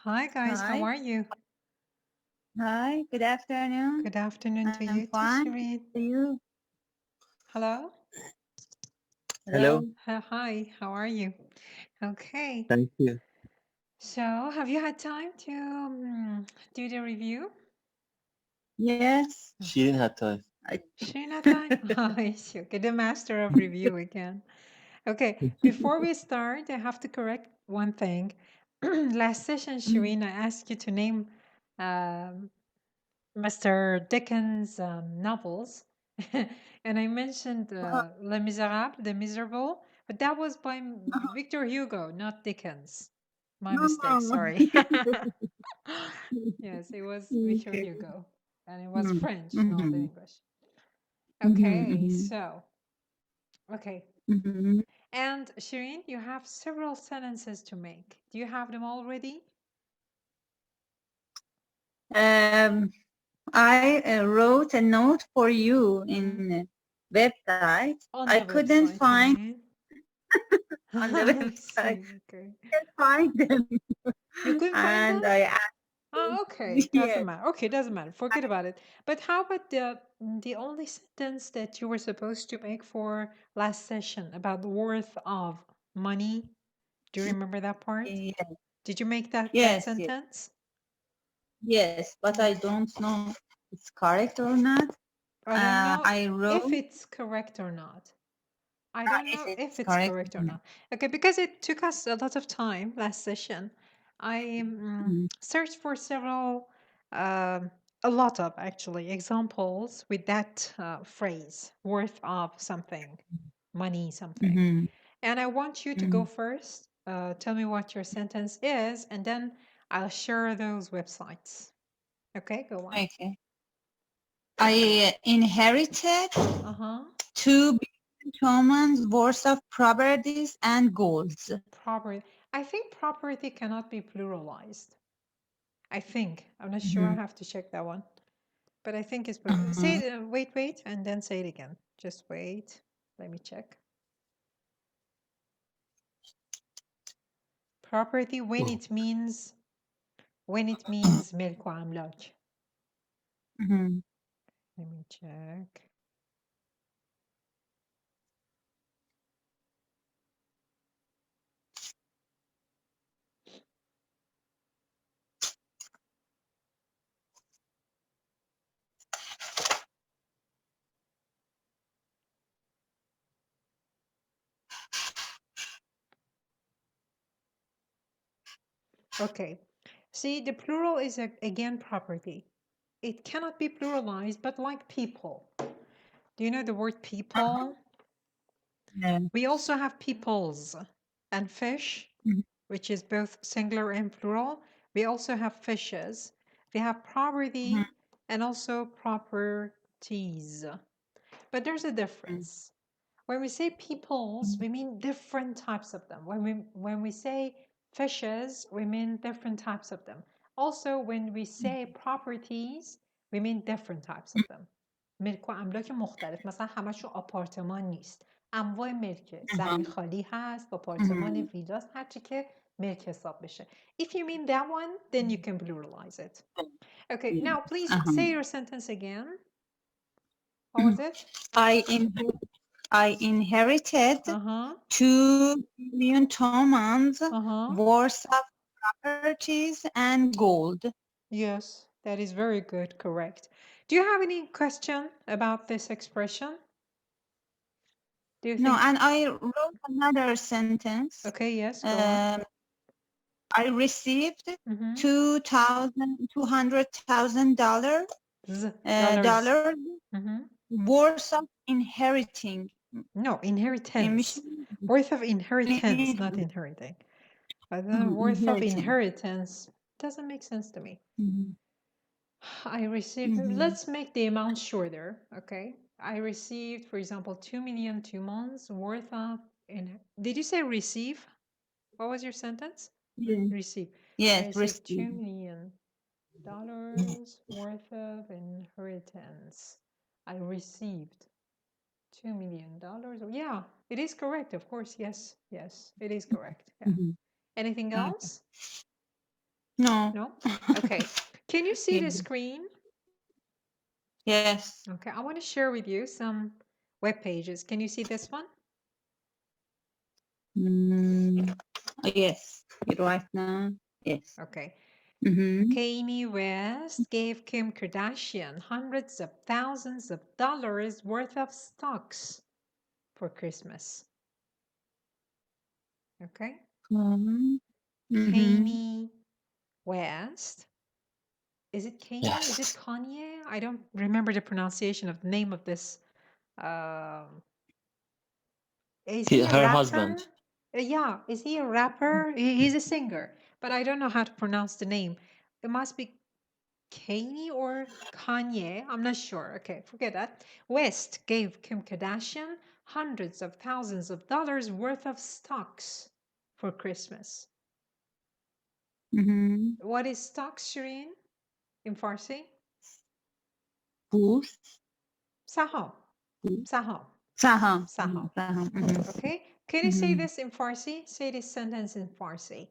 Hi guys, how Hi. are you? Hi. Good afternoon. Good afternoon to I'm you too, fine. Shireen. How are you? Hello. Hello. Hello, Hi, how are you? Okay, thank you. so have you had time to do the review? Yes. She didn't have time. I, Shireen had time? Hi, okay, the master of review again. Okay, before we start, I have to correct one thing. Last session, Shireen, I asked you to name um, Mr. Dickens' novels, and I mentioned Les Miserables, The Miserable, but that was by Victor Hugo, not Dickens. My mistake, sorry. Yes, it was Victor okay. Hugo, and it was French, not Mm-hmm. English. Okay, Mm-hmm. so, okay. Mm-hmm. And Shireen, you have several sentences to make. Do you have them already? I wrote a note for you in the website. On I the couldn't website, you find mean? on the I website. see, okay. Find them, You couldn't find them? and I asked. Oh, okay. Doesn't Yes. matter. Okay, doesn't matter. Forget about it. But how about the only sentence that you were supposed to make for last session about the worth of money? Do you remember that part? Yes. Did you make that Yes. Yes. sentence? Yes. But I don't know if it's correct or not. I don't know I wrote. if it's correct or not. I don't If know if it's it's correct. correct or not. Okay, because it took us a lot of time last session. I searched for several, a lot of actually examples with that phrase, worth of something, money something. Mm-hmm. And I want you to go first. Tell me what your sentence is, and then I'll share those websites. Okay, go on. Okay. I inherited Uh-huh. 2 billion worth of properties and golds. Property. I think property cannot be pluralized. I think. I'm not sure. I have to check that one. But I think it's plural. Say it, wait, and then say it again. Just wait. Let me check. Property when it means ملک و املاک. Mhm. Let me check. Okay. See, the plural is again property. It cannot be pluralized, but like people. Do you know the word people? Yeah. We also have peoples and fish, Mhm. which is both singular and plural. We also have fishes. We have property and also properties. But there's a difference. When we say peoples, we mean different types of them. When we say fishes, we mean different types of them. Also, when we say properties, we mean different types of them. ملک و املاک مختلف، مثلا همشون آپارتمان نیست. انواع ملکه، زمین خالی هست، آپارتمان، ویلاست، هر چی که ملک حساب بشه. If you mean that one, then you can pluralize it. Okay, now please say your sentence again. What was it? I inherited Uh-huh. 2 billion Uh-huh. worth of properties and gold. Yes, that is very good, correct. Do you have any question about this expression? Do you No, think? and I wrote another sentence. Okay, yes, go on. I received Mm-hmm. $200,000 Dollars. dollars Mm-hmm. worth of inheriting. No, inheritance. Worth of inheritance, not inheriting. But then worth of inheritance doesn't make sense to me. I received, let's make the amount shorter, okay? I received, for example, 2 million 2 months worth of, did you say receive? What was your sentence? Receive. Yes, I received $2 receive. million worth of inheritance. I received $2 million. Yeah, it is correct. Of course. Yes. Yes, it is correct. Yeah. Anything else? No. No? Okay. Can you see the screen? Yes. Okay, I want to share with you some web pages. Can you see this one? Yes. Right now. Yes. Okay. Mm-hmm. Kanye West gave Kim Kardashian hundreds of thousands of dollars worth of stocks for Christmas. Okay. Kanye West. Is it Kanye? Yes. Is it Kanye? I don't remember the pronunciation of the name of this. Is he a Her rapper? husband. Yeah. Is he a rapper? He's a singer, but I don't know how to pronounce the name. It must be Kanye or Kanye. I'm not sure. Okay, forget that. West gave Kim Kardashian hundreds of thousands of dollars worth of stocks for Christmas. What is stocks, Shireen, in Farsi? Boost. Saham. Saham. Saham. Saham. Okay. Can you say this in Farsi? Say this sentence in Farsi.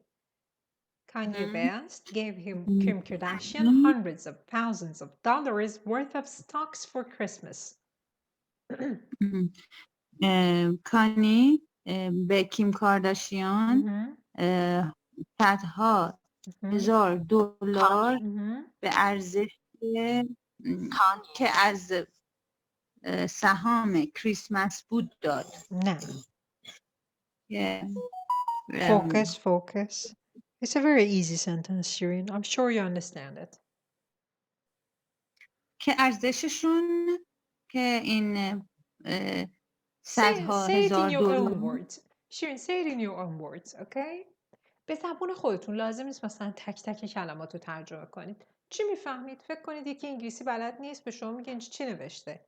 Kanye West gave Kim Kardashian hundreds of thousands of dollars worth of stocks for Christmas. کانی به کیم کارداشیان صدها هزار دلار به ارزش که از سهام کریسمس بود داد. نه. Focus, focus. It's a very easy sentence, Shireen. I'm sure you understand it. که ارزششون که این صدها Say it in هزار your own دلار. words. Shireen, say it in your own words, okay? به زبون خودتون لازم نیست مثلا تک تک کلمات رو ترجمه کنید. چی میفهمید؟ فکر کنید یکی انگلیسی بلد نیست به شما میگه اینجا چی نوشته.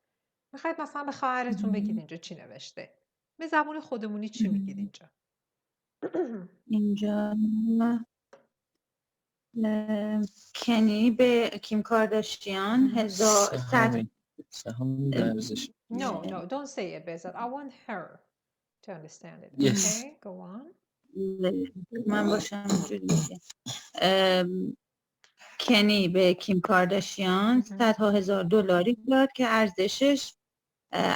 میخواید مثلا به خواهرتون بگید اینجا چی نوشته. به زبون خودمونی چی میگید اینجا؟ اینجا کنی به کیم کارداشیان سهام به ارزش. No, don't say it, Bezat. I want her to understand it. Yes. Okay, go on. من باشم اینجوری میگه. کنی به کیم کارداشیان صدها هزار دلاری داد که ارزشش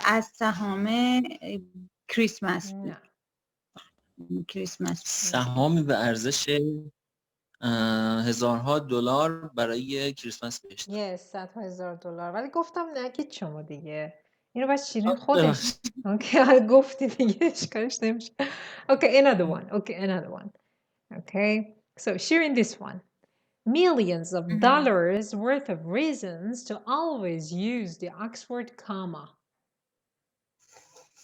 از سهام کریسمس بود. کریسمس. سهامی به ارزش هزارها دلار برای کریسمس بهش داد. Yes, صدها هزار دلار. ولی گفتم نگید شما دیگه. اینو باید شیرین خودش. اوکی، گفتی دیگه اشکالش نمیشه. Okay, another one. Okay, another one. Okay, so sharing this one. Millions of dollars worth of reasons to always use the Oxford comma.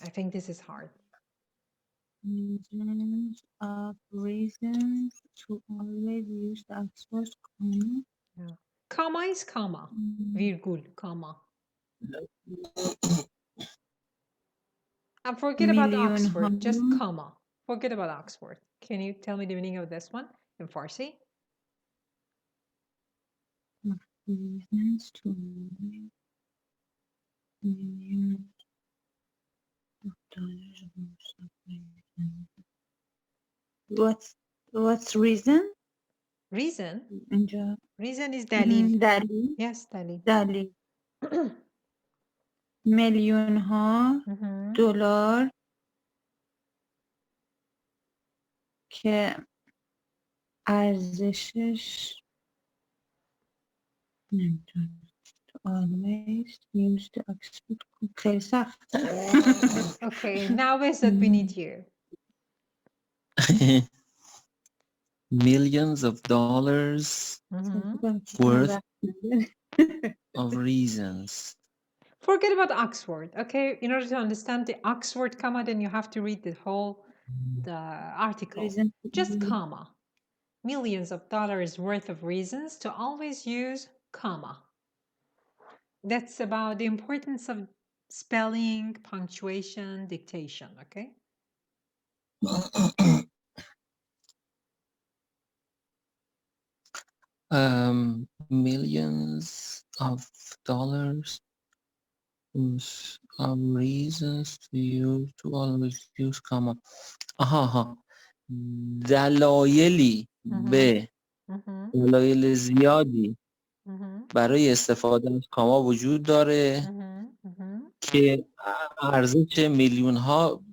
I think this is hard. Millions of reasons to always use the Oxford comma. Yeah. Comma is comma. Virgul, comma. And forget about Oxford, just comma. Forget about Oxford. Can you tell me the meaning of this one in Farsi? Reasons to millions of dollars. What's reason? Reason? Reason is dalil. Dalil. Yes, dalil. Dalil. میلیون ها دلار که ارزشش نمیدونم. always use the Oxford خیلی سخت. Okay, now is that we need you. Millions of dollars worth of reasons. Forget about Oxford, okay? In order to understand the Oxford comma, then you have to read the whole article. Just comma. Millions of dollars worth of reasons to always use comma. That's about the importance of spelling, punctuation, dictation, okay? Millions of dollars of reasons to always use comma. دلایلی به دلایل زیادی Mhm. برای استفاده از کاما وجود داره Mhm. Mhm. که ارزش میلیون ها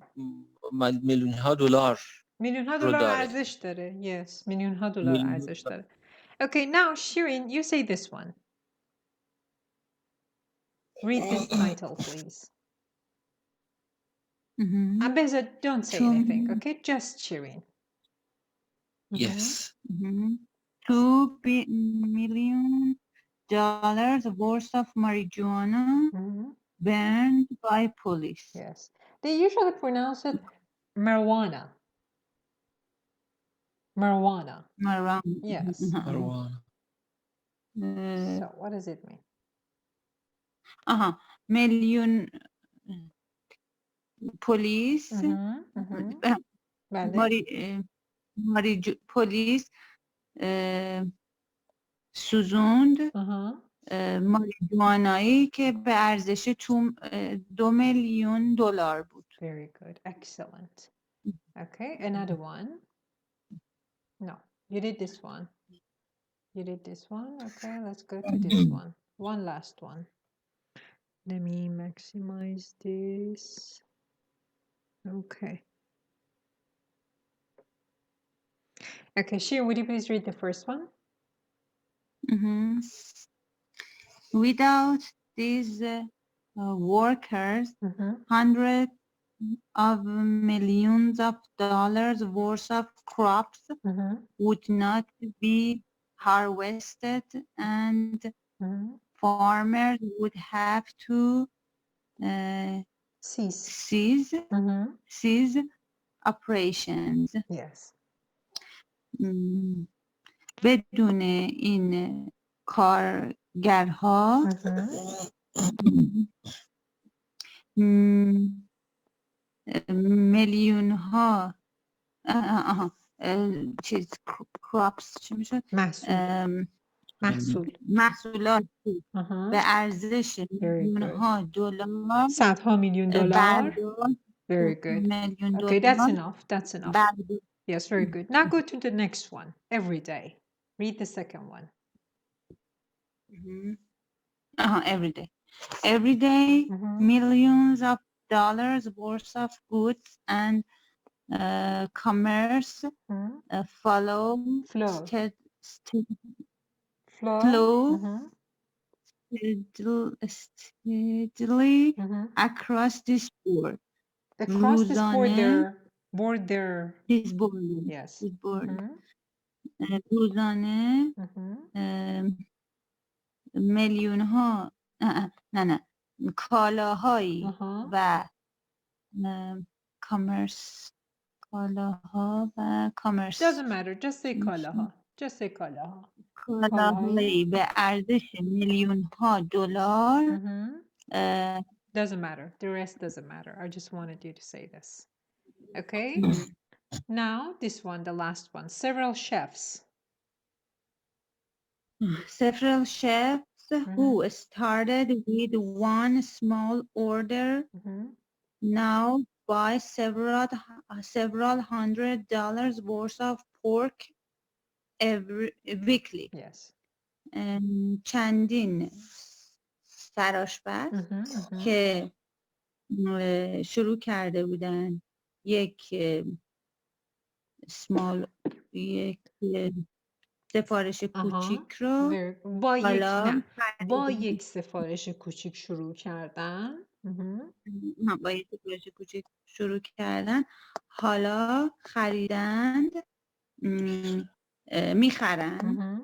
دلار میلیون ها رو دلار داره. ارزش داره. Yes. میلیون ها دلار میلیون ها ارزش دلار. داره. Okay, now Shirin, you say this one. Read this title, please. Mhm. And Behzad, don't say Two, anything, okay? Just Shirin. Yes. mhm. $2 million worth of marijuana Mhm. banned by police. Yes. They usually pronounce it marijuana. Marijuana. Marijuana. Yes. مروان. So what does it mean? میلیون پلیس Mhm. Mhm. بله. پلیس سوزوند Uh-huh. ماریجوانایی که به ارزش $2 میلیون بود. Very good. Excellent. Okay, another one. No, you did this one. You did this one. Okay, let's go to this one. One last one. Let me maximize this. Okay. Okay, Shir, would you please read the first one? Mhm. Without these workers, hundreds of millions of dollars worth of crops would not be harvested, and farmers would have to cease operations. Yes. بدون این کارگرها میلیون ها چیز کراپس چی میشد؟ محصولات به ارزش میلیون ها دلار صدها میلیون دلار. Very good. Okay, that's enough. That's enough. Yes, very good. Now go to the next one. Every day. Read the second one. Every day. Every day, millions of dollars worth of goods and commerce flow steadily across this board. Across this border. Yes. روزانه میلیون ها نه کالاهایی و کامرس کالاها و کامرس Doesn't matter. Just say کالاها. Just say کالاها. کالاهایی به ارزش میلیون ها دلار. Doesn't matter. The rest doesn't matter. I just wanted you to say this. Okay? Now, this one, the last one. Several chefs. Several chefs who started with one small order now buy several $100 worth of pork weekly. Yes. چندین سرآشپز که شروع کرده بودن یک سفارش کوچیک رو با یک سفارش کوچیک شروع کردن. با یک سفارش کوچیک شروع کردن، حالا خریدند میخرن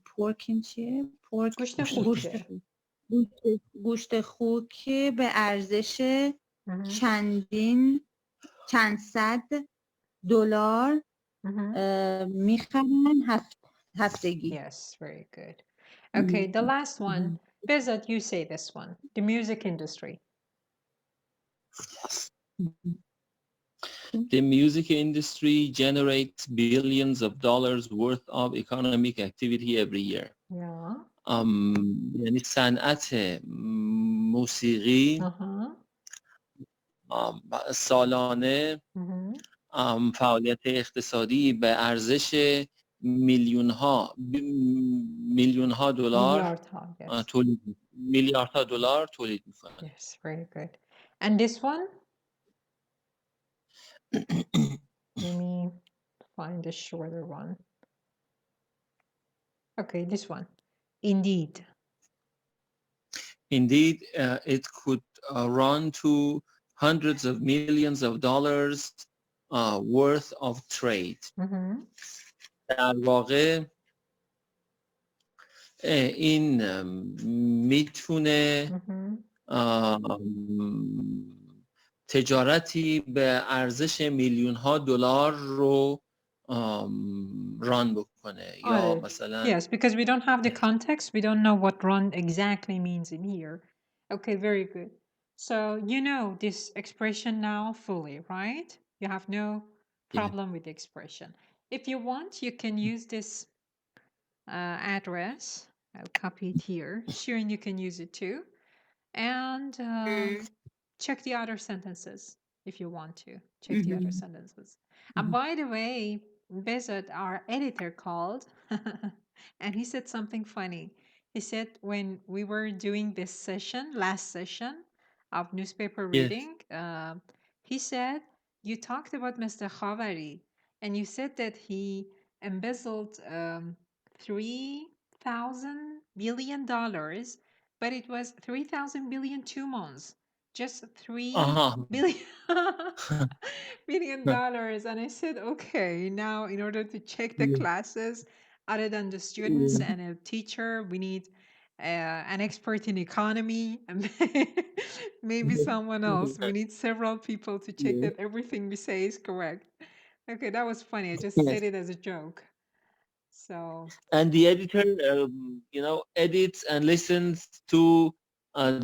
پورکین چیه؟ گوشت خوک به ارزش چند صد دلار میخرن هفتگی. Yes, very good. Okay, the last one. Behzad, you say this one. The music industry. The music industry generates billions of dollars worth of economic activity every year. Yeah. یعنی صنعت موسیقی سالانه فعالیت اقتصادی به ارزش میلیون‌ها دلار yes. میلیاردها دلار تولید میکنه. Yes, very good. And this one? Let me find a shorter one. Okay, this one. Indeed. Indeed, it could run to hundreds of millions of dollars worth of trade. در واقع این میتونه تجارتی به ارزش میلیون ها دلار رو ران بکنه یا مثلا Yes, because we don't have the context, we don't know what run exactly means in here. Okay, very good. So you know this expression now fully, right? You have no problem with the expression. If you want, you can use this address. I'll copy it here. Shirin, you can use it too. And check the other sentences if you want to. Check the other sentences. And by the way, Bezat, our editor, called and he said something funny. He said when we were doing this session, last session of newspaper reading, he said, you talked about Mr. Khavari and you said that he embezzled $3,000 billion, but it was 3,000 billion 2 months. Just $3 billion dollars. And I said, okay, now in order to check the classes, other than the students and a teacher, we need an expert in economy and maybe someone else. We need several people to check that everything we say is correct. Okay, that was funny. I just said it as a joke. So. And the editor, edits and listens to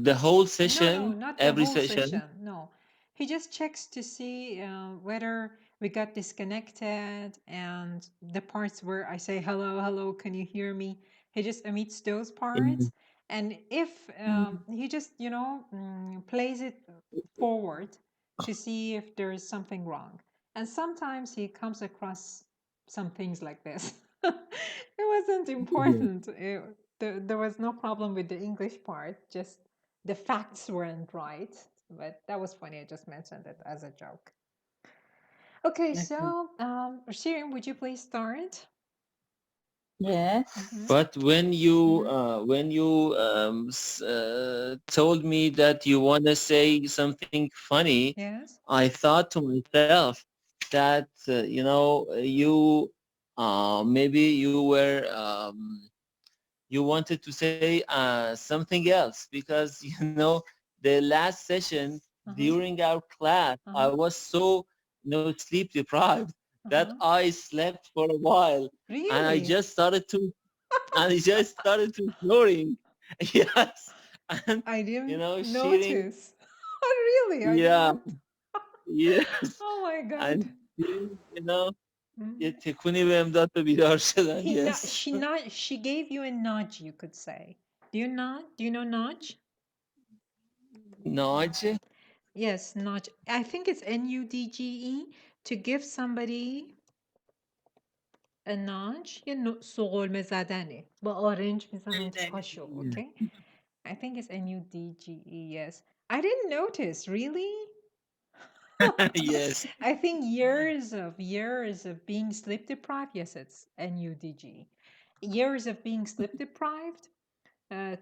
the whole session, no, not every the whole session. No, he just checks to see whether we got disconnected and the parts where I say hello, hello, can you hear me? He just omits those parts, and if he just plays it forward to see if there is something wrong, and sometimes he comes across some things like this. It wasn't important. There was no problem with the English part, just the facts weren't right, but that was funny. I just mentioned it as a joke. Okay, so Shirin, would you please start? Yes. But when you told me that you want to say something funny, Yes. I thought to myself that you maybe you were you wanted to say something else, because the last session during our class I was so sleep deprived that I slept for a while. Really? And I just started to snoring. Yes. And I didn't Shirin, notice. Really? yeah. Yes. Oh my God. And یه تکونی بهم داد به بیدار شدن. Yes. She gave you a nudge, you could say. Do you know nudge? Nudge? Yes, nudge. I think it's N-U-D-G-E, to give somebody a nudge. یه سقلمه زدنه. با آرنج میزنن پاشو. Okay? I think it's N-U-D-G-E, yes. I didn't notice, really? Yes. I think years of being sleep deprived, yes, it's N-U-D-G. Years of being sleep deprived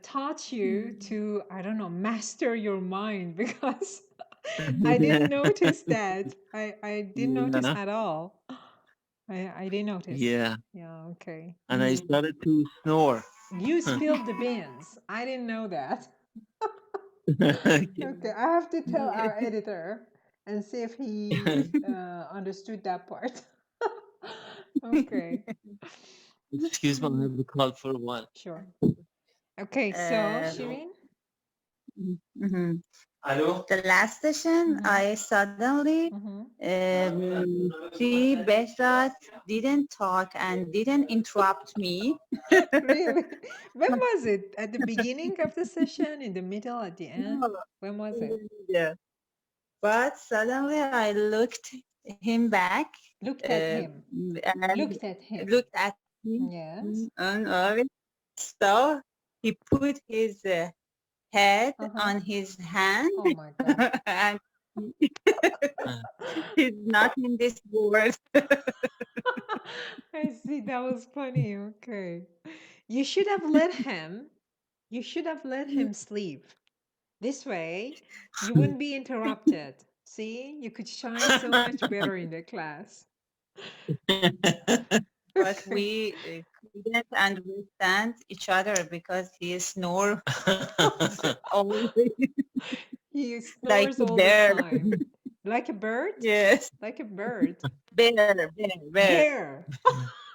taught you to, I don't know, master your mind, because I didn't notice that. I didn't notice at all. I didn't notice. Yeah. Yeah, okay. And I started to snore. You spilled the beans. I didn't know that. Okay, I have to tell our editor and see if he understood that part. Okay. Excuse me, I have to call for one. Sure. Okay, so Shirin? Hello? The last session, I suddenly see Behzad didn't talk and didn't interrupt me. Really? When was it? At the beginning of the session, in the middle, at the end? When was it? Yeah. But suddenly I looked him back. Looked at him. And Looked at him. looked at him. Yes. And so he put his head on his hand. Oh my God. And he's not in this world. I see. That was funny. Okay. You should have let him. You should have let him sleep. This way, you wouldn't be interrupted. See, you could shine so much better in the class. But we couldn't understand each other because he snored always. He Like snores a all bear. the time. Like a bird? Yes. Like a bird. Bear. Bear.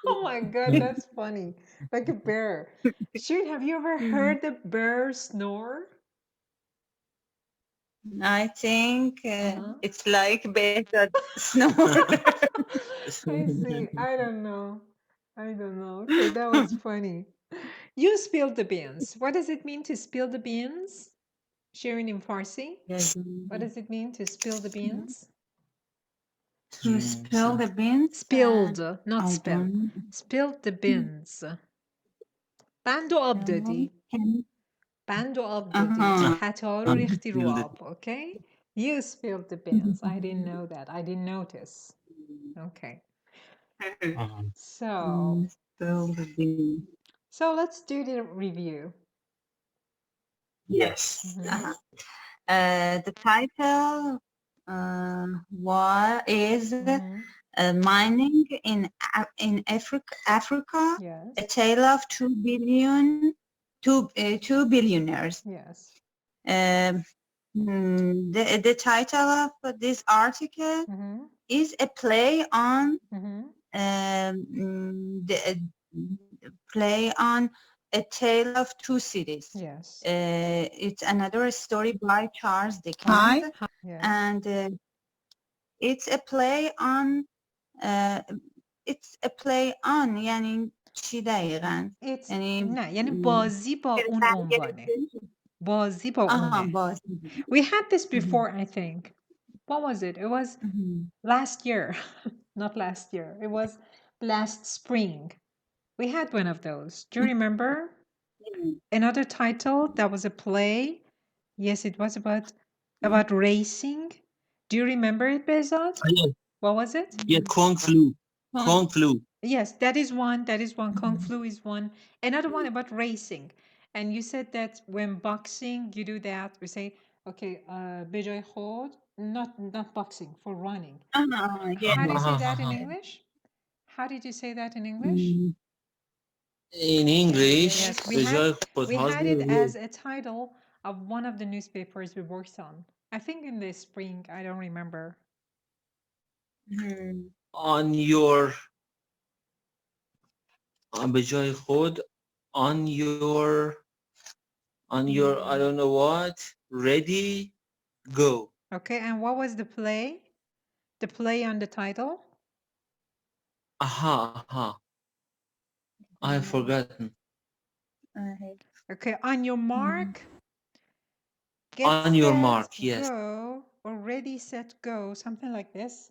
Oh my God, that's funny. Like a bear. Shoot, have you ever heard the bear snore? I think it's like bear snore. I see. I don't know. Okay, that was funny. You spilled the beans. What does it mean to spill the beans? Sharing in Farsi. What does it mean to spill the beans? To spill the beans? Spilled, not I spill. don't- Spilled the beans. بند و آب دادی. بند و آب دادی. خطا رو ریختی رو آب. Okay? You spilled the beans. I didn't know that. I didn't notice. Okay. So Spill the beans. let's do the review. Yes. The title is Mining in Africa, Yes. a tale of two billionaires. Yes. The title of this article is a play on A Tale of Two Cities. Yes. It's another story by Charles Dickens. Yes. And it's a play on یعنی چی دقیقاً؟ یعنی بازی با اون عنوانه. بازی با اونه. We had this before, I think. What was it? It was last year. Not last year. It was last spring. We had one of those. Do you remember? Another title that was a play. Yes, it was about racing. Do you remember it, Behzad? Yes. What was it? Yeah, Kung Flu. Kung Flu. Yes, that is one. Kung Flu is one. Another one about racing. And you said that when boxing, you do that. We say, okay, به جای خود, not boxing, for running. How do you say that in English? How did you say that in English? In English, Yes, we had it as a title of one of the newspapers we worked on. I think in the spring, I don't remember. On your به جای خود, on your I don't know what, ready, go. Okay, and what was the play? The play on the title? I've forgotten. Okay, on your mark. Get On your set, mark, yes. Go, or ready, set, go, something like this.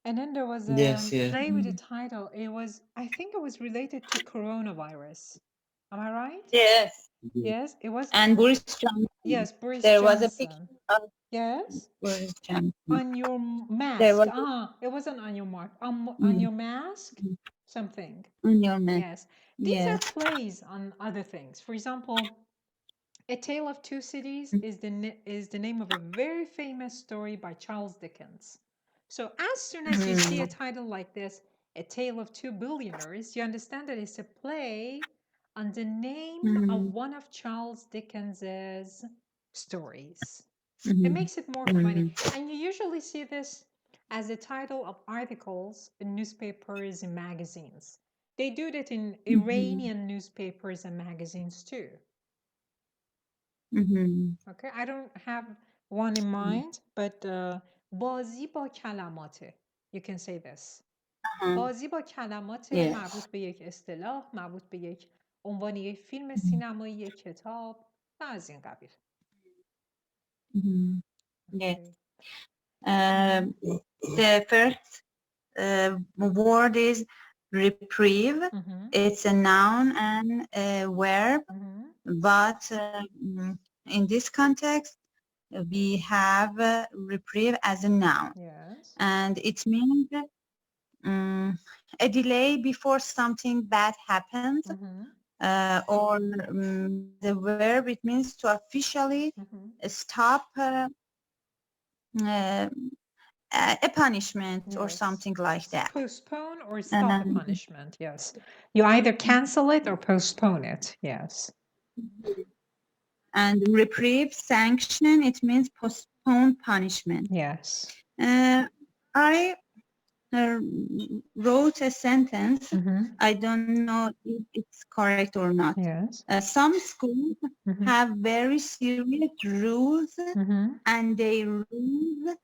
And then there was a play with a title. I think it was related to coronavirus. Am I right? Yes. Yes, it was. And Boris Johnson. Yes, Boris there Johnson. Was a picture of yes. Boris Johnson. On your mask. It wasn't on your mark. On your mask, something. On your mask. Yes. These are plays on other things. For example, A Tale of Two Cities is the name of a very famous story by Charles Dickens. So as soon as you see a title like this, A Tale of Two Billionaires, you understand that it's a play on the name of one of Charles Dickens's stories. It makes it more funny. And you usually see this as a title of articles in newspapers and magazines. They do that in Iranian newspapers and magazines too. Okay, I don't have one in mind, but بازی با کلماته. You can say this. بازی با کلماته مربوط به یک اصطلاح، مربوط به یک عنوان یک فیلم سینمایی، یک کتاب و از این قبیل. Yes. The first word is reprieve. It's a noun and a verb, but in this context, we have reprieve as a noun. Yes. And it means a delay before something bad happens, or the verb, it means to officially stop a punishment or Yes. something like that. Postpone or stop a punishment, yes. You either cancel it or postpone it, yes. And reprieve, sanction, it means postpone punishment. Yes. I wrote a sentence. I don't know if it's correct or not. Yes. Some schools have very serious rules, and they rules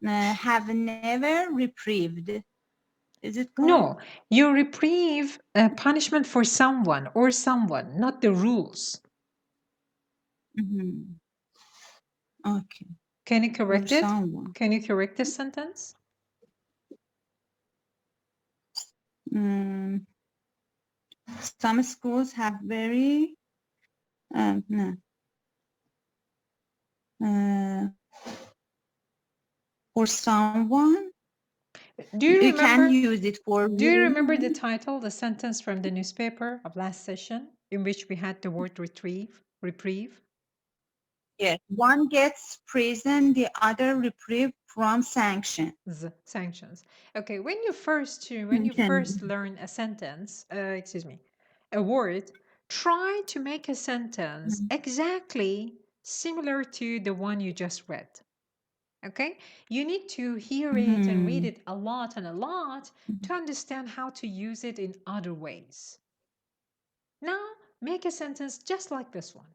have never reprieved. Is it correct? No, you reprieve a punishment for someone or someone, not the rules. Okay. Can you correct it? Someone. Can you correct this sentence? Some schools have very no. For someone, Do you remember? Can use it for. Do you remember the title, the sentence from the newspaper of last session, in which we had the word reprieve? Yes, one gets prison, the other reprieve from sanctions. Sanctions. Okay, when you first learn a sentence, a word, try to make a sentence exactly similar to the one you just read. Okay, you need to hear it and read it a lot to understand how to use it in other ways. Now, make a sentence just like this one.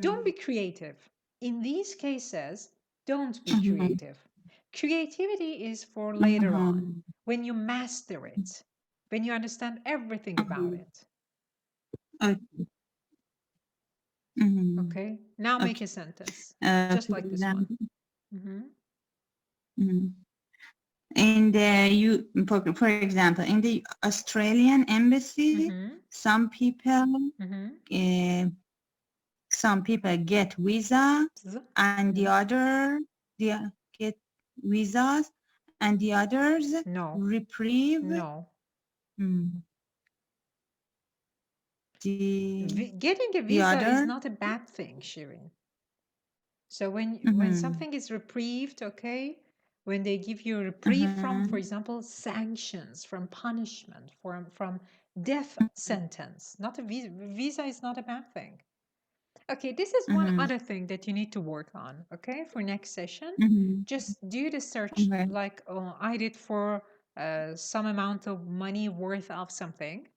Don't be creative. In these cases, don't be creative. Creativity is for later on, when you master it, when you understand everything about it. Okay, now make a sentence, just like this one. In the for example, in the Australian embassy, some people get visa, and the other get visas, and the others reprieve. No. Getting a visa is not a bad thing, Shirin. So when something is reprieved, okay, when they give you a reprieve from, for example, sanctions, from punishment, from death sentence, not a visa. Visa is not a bad thing. Okay, this is one other thing that you need to work on, okay, for next session. Just do the search like I did for some amount of money worth of something,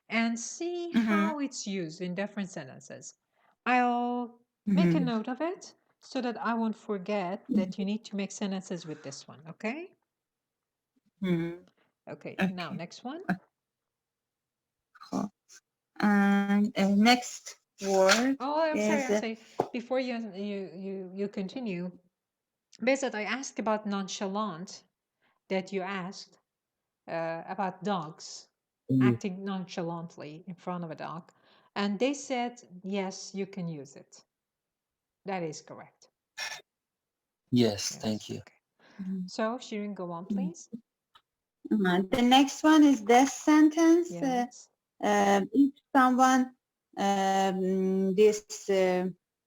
and see how it's used in different sentences. I'll make a note of it so that I won't forget that you need to make sentences with this one, okay? Okay, now next one. And next word. Oh, I'm sorry. Before you continue, Bezat, I asked about nonchalant, that you asked about dogs acting nonchalantly in front of a dog, and they said yes, you can use it. That is correct. Yes, thank you. Okay. So Shirin, go on, please. The next one is this sentence. Yes. If someone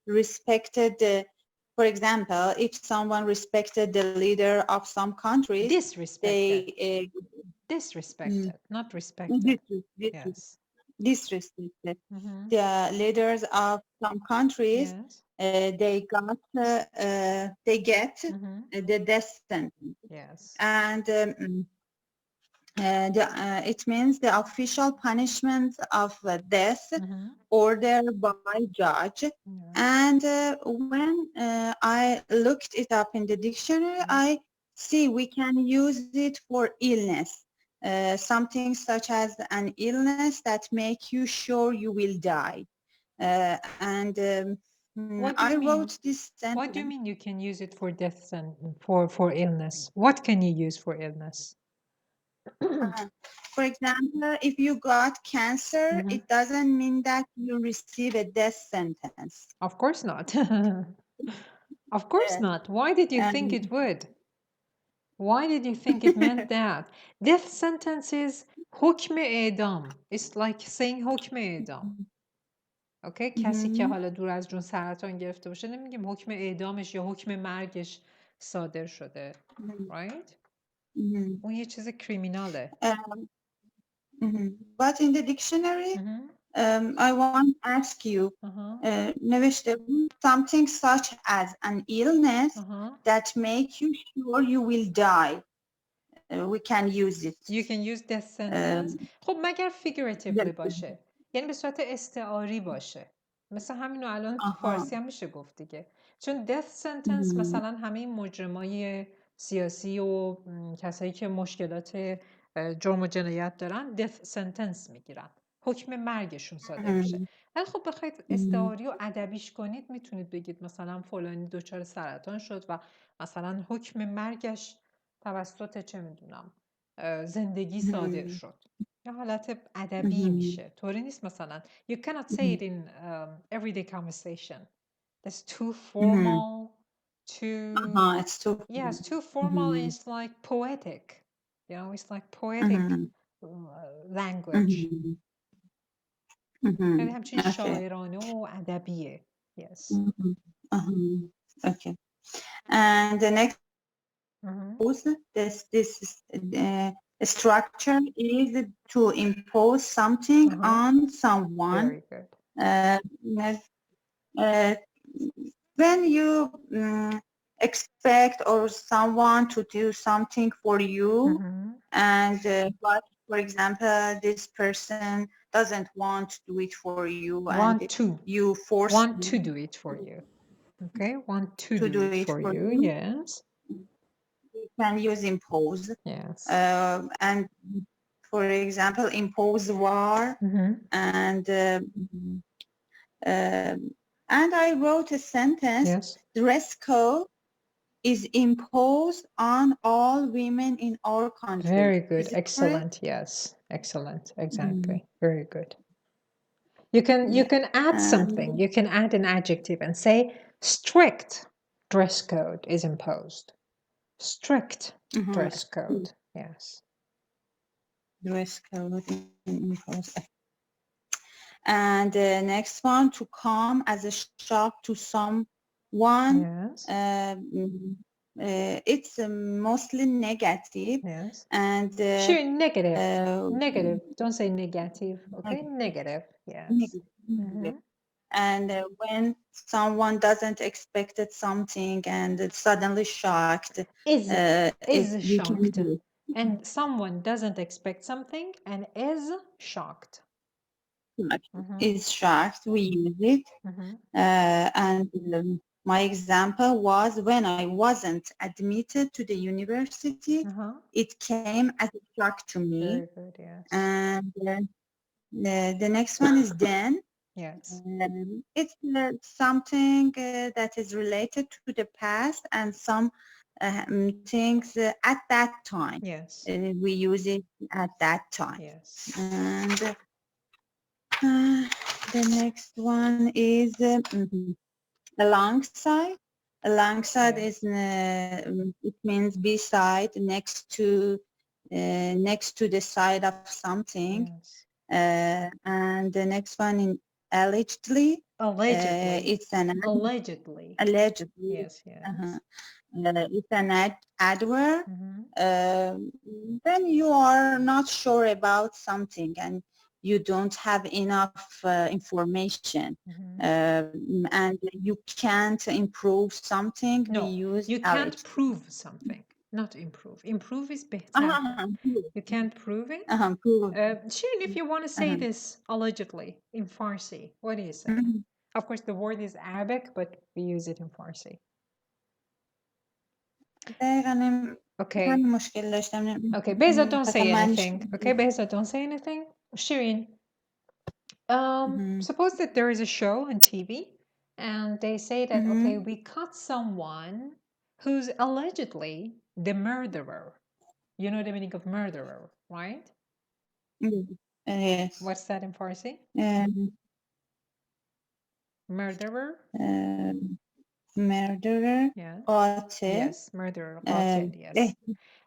respected, for example, if someone respected the leader of some countries, disrespected, not respected. Yes. Disrespected the leaders of some countries. They get the death sentence. Yes. And it means the official punishment of death ordered by judge. And when I looked it up in the dictionary, I see we can use it for illness, something such as an illness that make you sure you will die. And What do I you mean? wrote this What do you sentence. mean you can use it for death sentence, for illness? What can you use for illness? For example, if you got cancer, it doesn't mean that you receive a death sentence. Of course not. Of course not. Why did you think it would? Why did you think it meant that? Death sentence is حکم اعدام. It's like saying حکم اعدام. Okay? کسی که حالا دور از جون سرطان گرفته باشه نمیگیم حکم اعدامش یا حکم مرگش صادر شده. Right? اون یه چیز کریمیناله. But in the dictionary, I want to ask you, نوشته بود something such as an illness that make you sure you will die. We can use it. You can use death sentence. خب مگر figuratively باشه. یعنی به صورت استعاری باشه. مثل همینو الان تو فارسی هم میشه گفت دیگه. چون death sentence مثلا همه این مجرمای سیاسی و کسایی که مشکلات جرم و جنایت دارن death sentence میگیرن. حکم مرگشون صادر میشه. ولی خب بخواید استعاری و ادبیش کنید میتونید بگید مثلا فلانی دچار سرطان شد و مثلا حکم مرگش توسط چه میدونم زندگی صادر شد. یه حالت ادبی میشه. طوری نیست مثلا you cannot say it in everyday conversation. That's too formal, It's too yeah, it's too formal and it's like poetic. You know, it's like poetic language. یعنی همچین شاعرانه و ادبیه. Yes. Okay. And the next this structure is to impose something on someone. Very good. When you expect or someone to do something for you, and but for example, this person doesn't want to do it for you, you force want to do it for you. Okay, want to do it for you. Yes. You can use impose. Yes. And for example, impose war, and I wrote a sentence. Yes. Dress code is imposed on all women in our country. Very good. Excellent. Correct? Yes. Excellent. Exactly. Very good. You can add something. You can add an adjective and say strict dress code is imposed. Strict dress code. Yes. Dress code imposed. And the next one, to come as a shock to someone. Yes. It's mostly negative. Yes. And sure, negative. Negative. Don't say negative. Okay, negative. Yes. Negative. And when someone doesn't expect something and suddenly shocked, is shocked. And someone doesn't expect something and is shocked. Is shocked. We use it. And my example was when I wasn't admitted to the university, it came as a shock to me. Very good, yes. And the next one is then. Yes. It's something that is related to the past and some things at that time. Yes. We use it at that time. Yes. And the next one is alongside. Alongside is it means beside, next to the side of something. Yes. And the next one in allegedly. It's an allegedly. Allegedly. Yes. Yes. It's an adverb. When you are not sure about something and you don't have enough information and you can't improve something. No, we use you can't prove something. Not improve. Improve is better. You can't prove it. Prove. Shirin, if you want to say this allegedly in Farsi, what do you say? Of course, the word is Arabic, but we use it in Farsi. Okay. Okay, Beza, don't say anything. Okay, Beza, don't say anything. Shirin, suppose that there is a show on TV And they say that, okay, we caught someone who's allegedly the murderer. You know the meaning of murderer, right? Yes. What's that in Farsi? Murderer? Murderer. Yeah. قاتل. Yes, murderer, qatil, yes.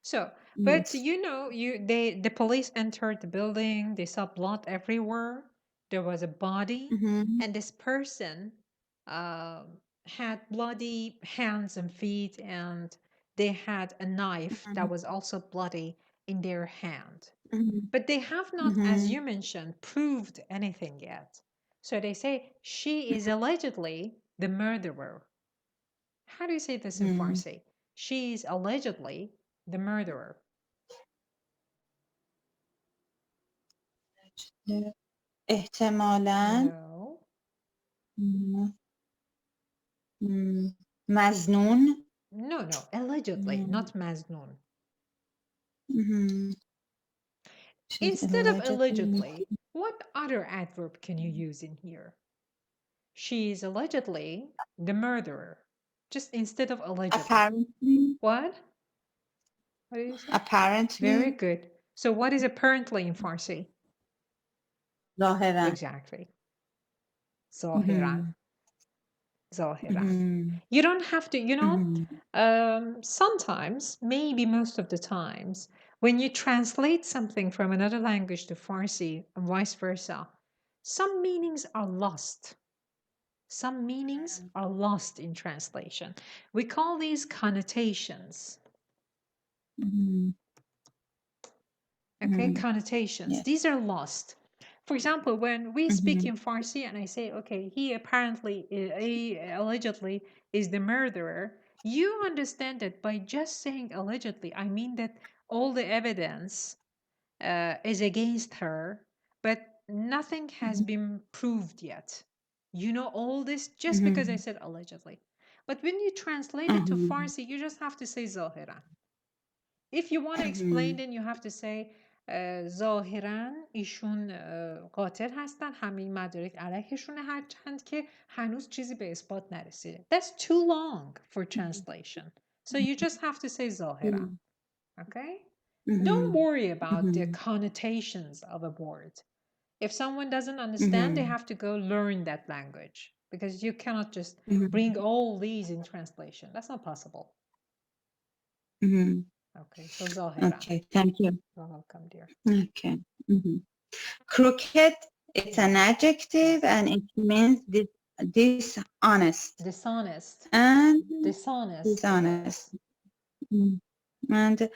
So, but Yes. you know, the police entered the building, they saw blood everywhere. There was a body, and this person had bloody hands and feet, and they had a knife that was also bloody in their hand. But they have not, as you mentioned, proved anything yet. So they say she is allegedly the murderer. How do you say this in Farsi? She is allegedly the murderer. احتمالاً No. مظنون. No, allegedly, not maznun. Instead of allegedly, what other adverb can you use in here? She is allegedly the murderer. Just instead of allegedly. Apparently. What? What do you say? Apparently. Very good. So what is apparently in Farsi? ظاهراً. Exactly. Zahiran. Zahiran. You don't have to, you know, sometimes, maybe most of the times, when you translate something from another language to Farsi and vice versa, some meanings are lost. Some meanings are lost in translation. We call these connotations. Okay, connotations. Yes. These are lost. For example, when we speak in Farsi and I say, okay, he allegedly is the murderer, you understand that by just saying allegedly, I mean that all the evidence is against her, but nothing has been proved yet. You know all this just because I said allegedly. But when you translate it to Farsi, you just have to say zahira. If you want to explain, then you have to say ظاهرا ایشون قاتل هستن، همه مدارک علیهشونه، هرچند که هنوز چیزی به اثبات نرسیده. That's too long for translation. So you just have to say ظاهرا. Okay? Don't worry about the connotations of a word. If someone doesn't understand, they have to go learn that language, because you cannot just bring all these in translation. That's not possible. Okay, so ظاهرا. Okay, thank you. You're welcome, dear. Okay. Crooked, it's an adjective and it means dishonest. Dishonest. And Dishonest. dishonest. And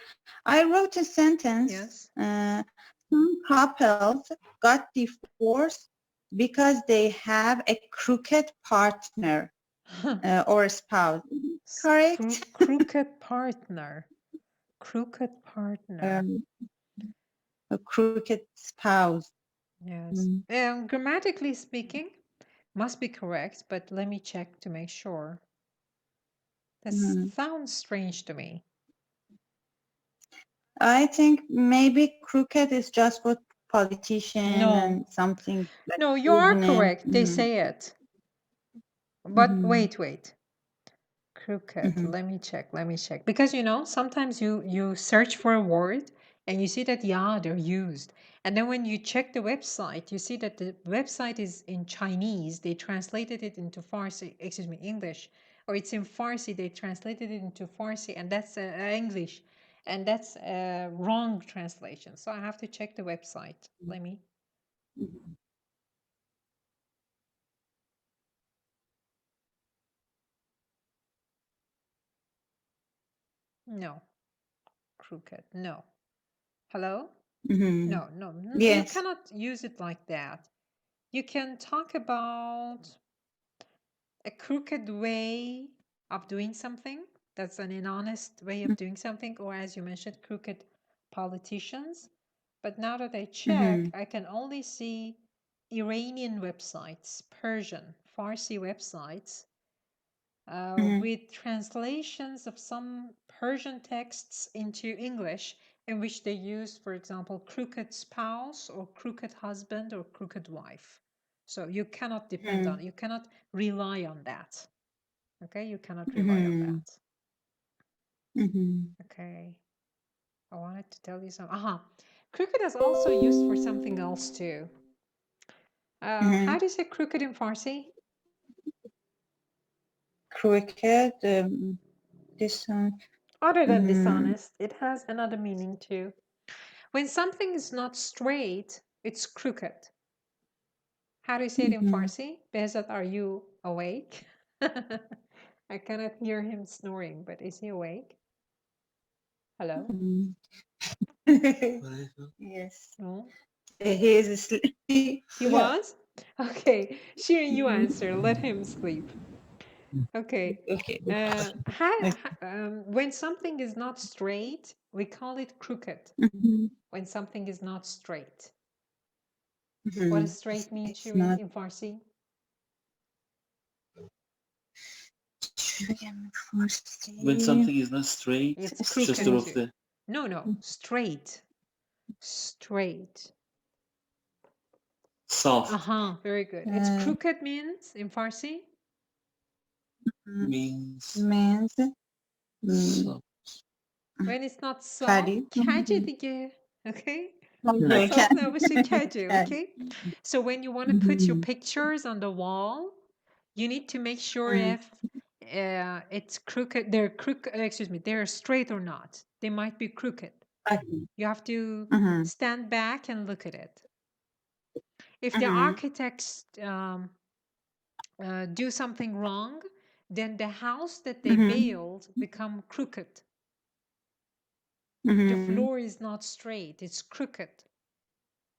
I wrote a sentence. Yes. Some couples got divorced because they have a crooked partner or a spouse. Correct? Crooked partner. Crooked partner. A crooked spouse. Yes. Grammatically speaking, must be correct, but let me check to make sure. That sounds strange to me. I think maybe crooked is just for politician and something. Like no, you are correct. They say it. But wait. Crooked. Let me check. Because, you know, sometimes you search for a word and you see that, yeah, they're used. And then when you check the website, you see that the website is in Chinese. They translated it into Farsi, English. Or it's in Farsi, they translated it into Farsi, and that's English. And that's a wrong translation. So I have to check the website. Let me. No. Crooked. No. Hello? No. Yes. You cannot use it like that. You can talk about a crooked way of doing something. That's an honest way of doing something. Or as you mentioned, crooked politicians. But now that I check, I can only see Iranian websites, Persian, Farsi websites, with translations of some Persian texts into English, in which they use, for example, crooked spouse or crooked husband or crooked wife. So you cannot depend on, you cannot rely on that. Okay, you cannot rely on that. Okay, I wanted to tell you something. Crooked is also used for something else too. How do you say crooked in Farsi? Crooked, Other than dishonest, it has another meaning too. When something is not straight, it's crooked. How do you say it in Farsi? Behzat, are you awake? I cannot hear him snoring, but is he awake? Hello? Yes. No? He is asleep. He was? Okay. Shirin, you answer. Let him sleep. Okay. Okay. When something is not straight, we call it crooked. When something is not straight. What does straight mean, Shirin, in Farsi? When something is not straight, It's just crooked. the... No, straight. Straight. Soft. Very good. It's crooked means in Farsi? Means when it's not soft, kaje dige. Okay? Soft نباشه kaje, okay? So when you want to put your pictures on the wall, you need to make sure if it's crooked, they're straight or not. They might be crooked. You have to stand back and look at it. If the architects do something wrong, then the house that they build become crooked. The floor is not straight, it's crooked.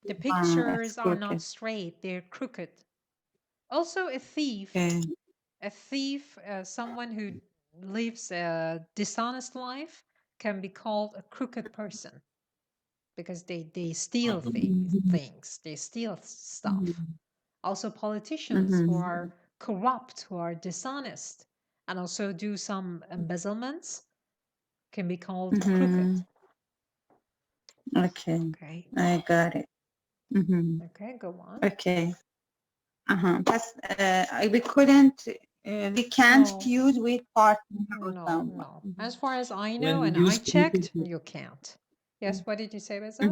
The pictures are not straight, they're crooked. Also a thief, someone who lives a dishonest life can be called a crooked person because they steal things, they steal stuff. Also politicians who are corrupt, who are dishonest, and also do some embezzlements can be called crooked. Okay. I got it. Okay, go on. Okay. We couldn't, we can't use with partner or someone. No. As far as I know, and I checked, you can't. Yes, what did you say, Beza?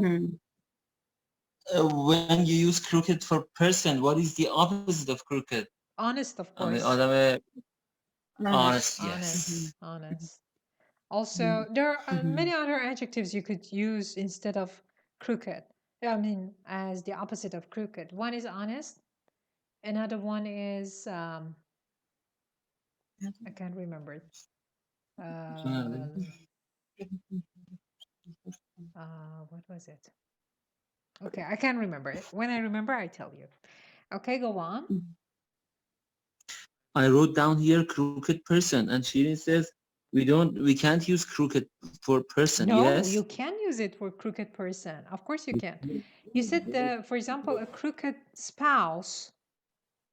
When you use crooked for person, what is the opposite of crooked? Honest, of course. Honest, yes. Honest. Also, there are many other adjectives you could use instead of crooked. I mean, as the opposite of crooked. One is honest. Another one is, I can't remember it. What was it? Okay, I can't remember it. When I remember, I tell you. Okay, go on. I wrote down here crooked person, and Shirin says we can't use crooked for person. No, yes, you can use it for crooked person. Of course you can. You said, for example, a crooked spouse.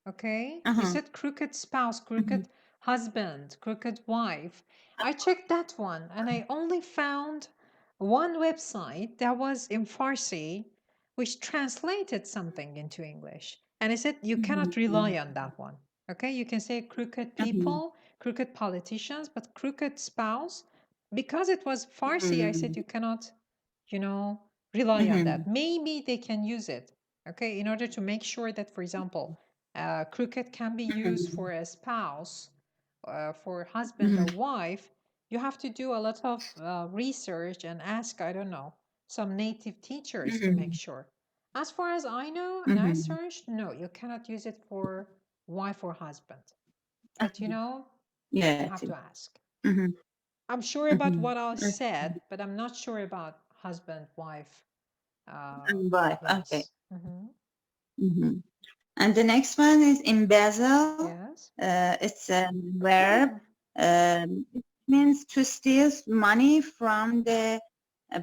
Okay, you said crooked spouse, crooked husband, crooked wife. I checked that one, and I only found one website that was in Farsi, which translated something into English. And I said you cannot rely on that one. Okay, you can say crooked people, crooked politicians, but crooked spouse, because it was Farsi, I said you cannot, rely on that. Maybe they can use it, okay, in order to make sure that, for example, crooked can be used for a spouse, for husband or wife. You have to do a lot of research and ask, I don't know, some native teachers to make sure. As far as I know, and I searched, no, you cannot use it for wife or husband. But you have to ask. I'm sure about what I said, but I'm not sure about husband, wife. Wife, okay. And the next one is embezzle. Yes. It's a verb. It means to steal money from the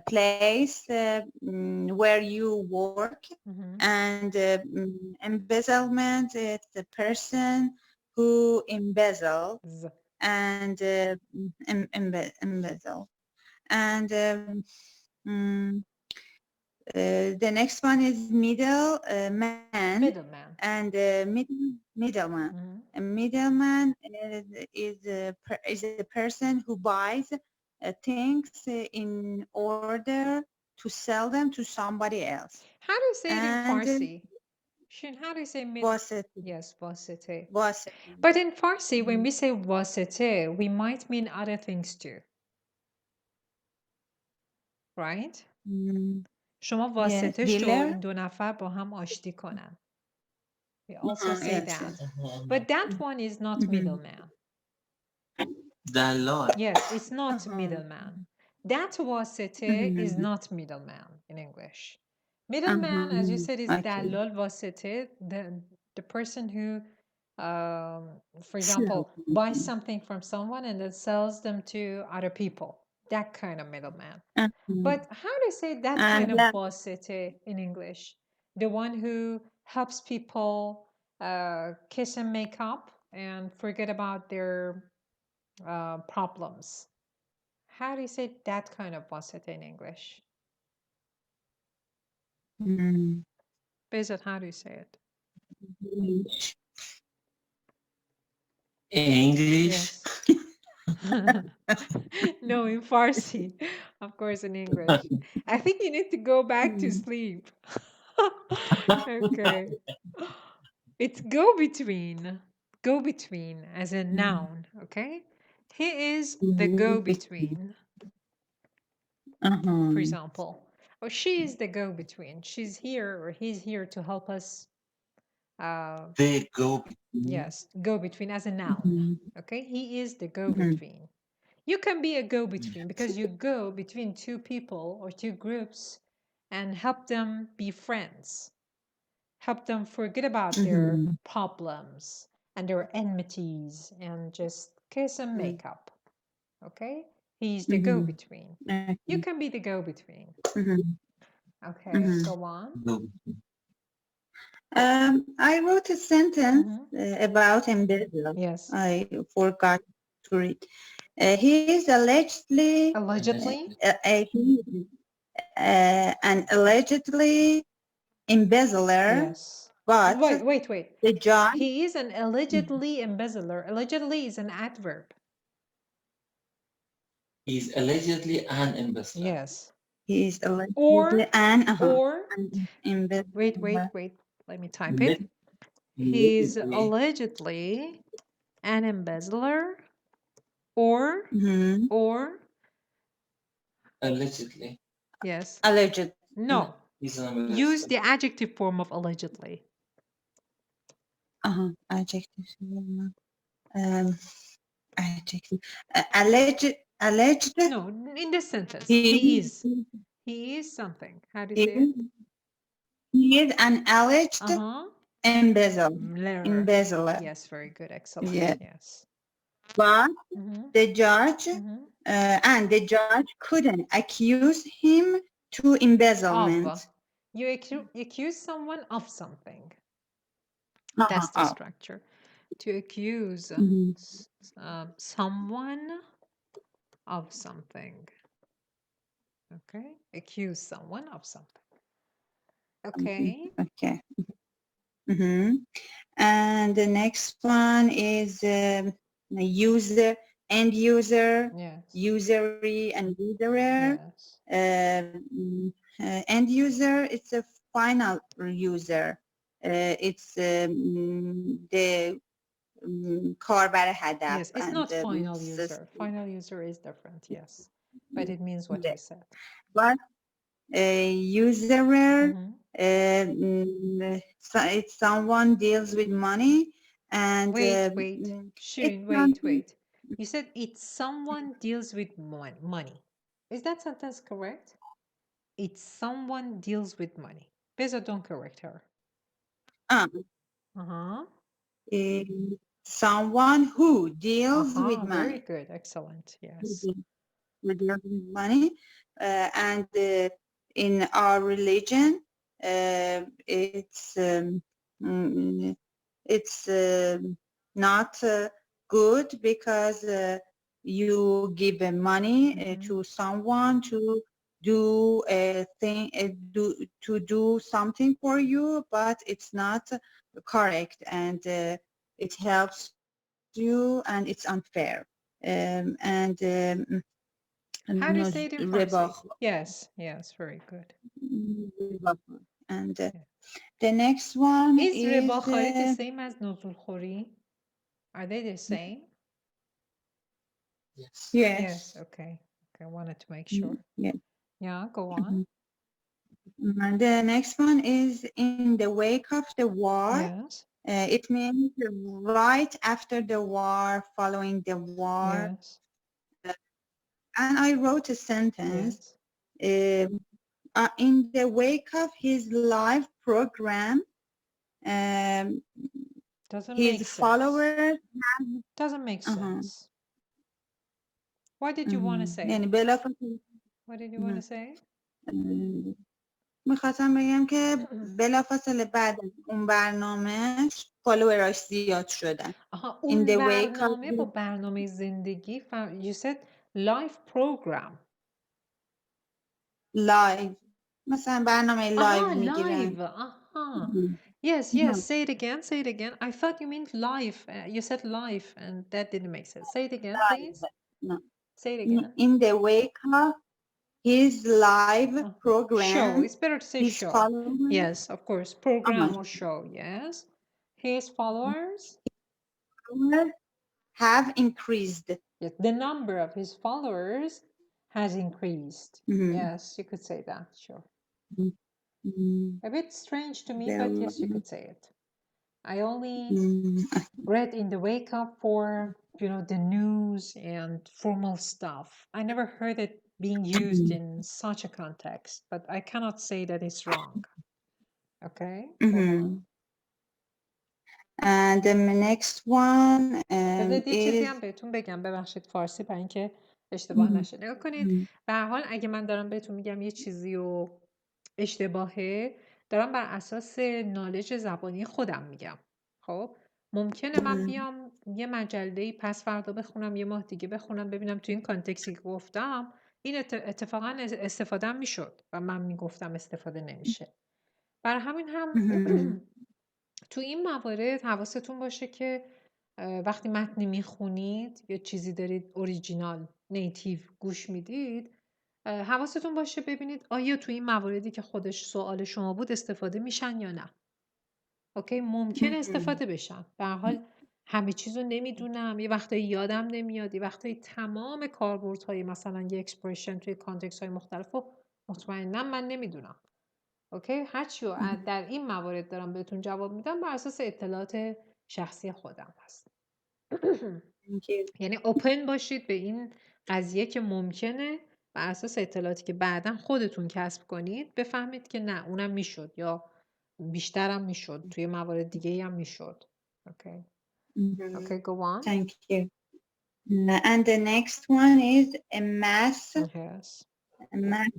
place where you work. And embezzlement is the person who embezzles and embezzle. And The next one is middleman. Middleman. And middleman. Mhm. A middleman is a person who buys things in order to sell them to somebody else. How do you say it in And Farsi? Shin, how do you say mid? واسطه. Yes, wasite. واسطه. But in Farsi, when we say wasite, we might mean other things too. Right? شما Yes, واسطه شو dealer. این دو نفر با هم آشتی کنن. We also say Yes, that. yes. But that one is not middleman. Dalal. Yes, it's not middleman. That wasite is not middleman in English. Middleman, as you said, is Okay. dalal wasite, the person who, for example, buys something from someone and then sells them to other people. That kind of middleman. But how do you say that kind of wasite in English? The one who helps people kiss and make up and forget about their problems. How do you say that kind of wasita in English? Bezat, how do you say it? English. Yes. No, in Farsi. Of course, in English. I think you need to go back to sleep. Okay. It's go between. Go between as a noun. Okay. He is the go between. For example, or she is the go between. She's here or he's here to help us. They go. Yes, go between as a noun. Okay, he is the go between. You can be a go between because you go between two people or two groups and help them be friends. Help them forget about their problems and their enmities and just kiss and make up. Okay, he's the go between. You can be the go between. Okay, go on. I wrote a sentence about embezzle. Yes. I forgot to read. He is allegedly an allegedly embezzler. Yes. But Wait. the judge. He is an allegedly embezzler. Allegedly is an adverb. He's allegedly an embezzler. Yes. He is allegedly an embezzler. Wait. Let me type it. He's allegedly an embezzler or Allegedly. Yes. Alleged. No. He's an embezzler. Use the adjective form of allegedly. Adjective. Adjective. Alleged. No, in this sentence. He is something. How do you say it? He is an alleged embezzler. Yes, very good. Excellent. Yeah. Yes. But the judge and the judge couldn't accuse him to embezzlement. You accuse someone of something. That's the structure. To accuse someone of something. Okay. Accuse someone of something. Okay. Okay. And the next one is user, end user, usery, and userer. End user, it's a final user. It's the کاربر هدف. Yes, it's not final user. Final user is different, yes. But it means what you said. But userer, it's someone deals with money and wait. You said it's someone deals with money. Is that sentence correct? It's someone deals with money. Beza, don't correct her. Someone who deals with money. Very good, excellent. Yes. With money, and in our religion, it's not good because you give money to someone to do a thing, do something for you, but it's not correct, and it helps you, and it's unfair. How do you say it in Farsi? Yes, very good. And the next one is is رباخوری the same as نزولخوری? Are they the same? Yes. Okay. I wanted to make sure. Yeah, go on. And the next one is in the wake of the war. Yes. It means right after the war, following the war. Yes. And I wrote a sentence. In the wake of his live program, Doesn't his make followers doesn't make sense. What did you want to say? What did you want to say? میخواستم بگم که بلافاصله بعد اون برنامهش فالووراش زیاد شدن. اون برنامه با برنامه زندگی you said live program. live. مثلا برنامه لایو میگیرن. Yes, say it again. I thought you meant live. You said live and that didn't make sense. Say it again, please. No. Say it again. In the wake of his live program. Show. It's better to say show. Yes, of course. Program or show. Yes. His followers have increased. Yes, the number of his followers has increased. Yes, you could say that. Sure. A bit strange to me, but yes, you could say it. I only read in the wake up for, the news and formal stuff. I never heard it being used in such a context, but I cannot say that it's wrong. Okay? And the next one is... چیزی هم is... بهتون بگم ببخشید فارسی برای اینکه اشتباه نشه. نگاه کنید به هر حال اگه من دارم بهتون میگم یه چیزی و اشتباهه دارم بر اساس نالج زبانی خودم میگم. خب ممکنه من بیام یه مجله‌ای پس فردا بخونم یه ماه دیگه بخونم ببینم تو این کانتکسی که گفتم این اتفاقا استفاده میشد و من میگفتم استفاده نمیشه. برای همین هم تو این موارد حواستون باشه که وقتی متنی میخونید یا چیزی دارید اوریجینال نیتیو گوش میدید حواستون باشه ببینید آیا تو این مواردی که خودش سوال شما بود استفاده میشن یا نه. اوکی ممکنه استفاده بشن. به هر حال همه چیزو نمیدونم. یه وقتایی یادم نمیاد. یه وقتایی تمام کاربردهای مثلا یه اکسپرشن توی کانتکست های مختلف رو مطمئنا من نمیدونم. اوکی هرچی رو در این موارد دارم بهتون جواب میدم بر اساس اطلاعات شخصی خودم هست. یعنی اوپن باشید به این قضیه که ممکنه بر اساس اطلاعاتی که بعداً خودتون کسب کنید بفهمید که نه اونم میشد یا بیشترم میشد توی موارد دیگه هم میشد. اوکی. Okay, go on. Thank you. And the next one is a mass. Yes. Mass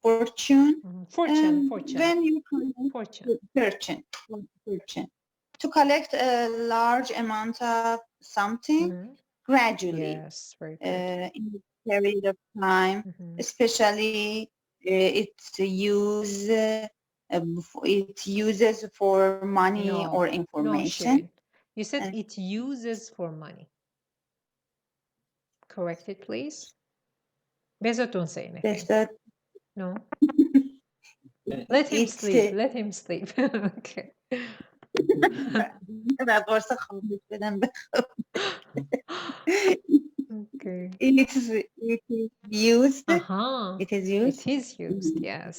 fortune. Fortune. When you fortune. To collect a large amount of something gradually. Yes, very good. In a period of time, especially it uses for money or information. No, you said it uses for money. Correct it, please. Better don't say anything. No. Let him sleep. Let him sleep. Okay. Okay. It is used. It is used. It is used. Yes.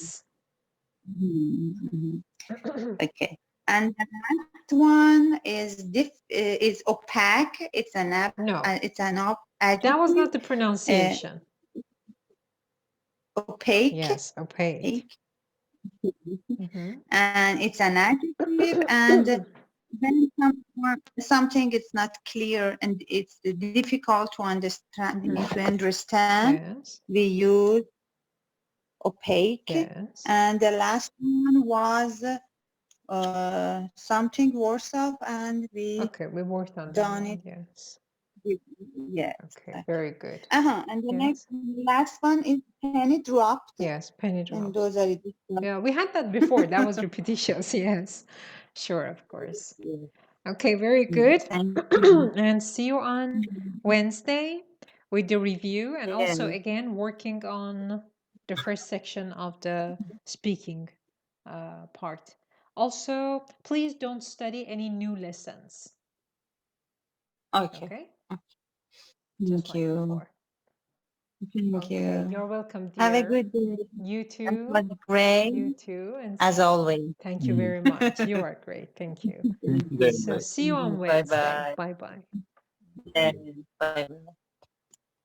Okay. And the next one is opaque. It's an app. No. It's an adjective. That was not the pronunciation. Opaque. Yes, opaque. And it's an adjective. And when something is not clear and it's difficult to understand, Yes. we use opaque. Yes. And the last one was something worse of, and we worked on done that. it. Yes. Yes. Okay, very good. And the last one is penny dropped. Yes, penny And dropped. those are the Yeah, we had that before. That was repetitious. Yes, sure, of course. Okay, very good. Thank you. And see you on Wednesday with the review, and also Yes. again working on the first section of the speaking part. Also, please don't study any new lessons. Okay. Okay? Thank Like you. before. Thank Okay, you. you're welcome, dear. Have a good day. You It too. was great, You too. And as always. thank you very much. You are great. Thank you. Very So much. see you on Bye Wednesday. bye. Bye bye. Yes, bye bye.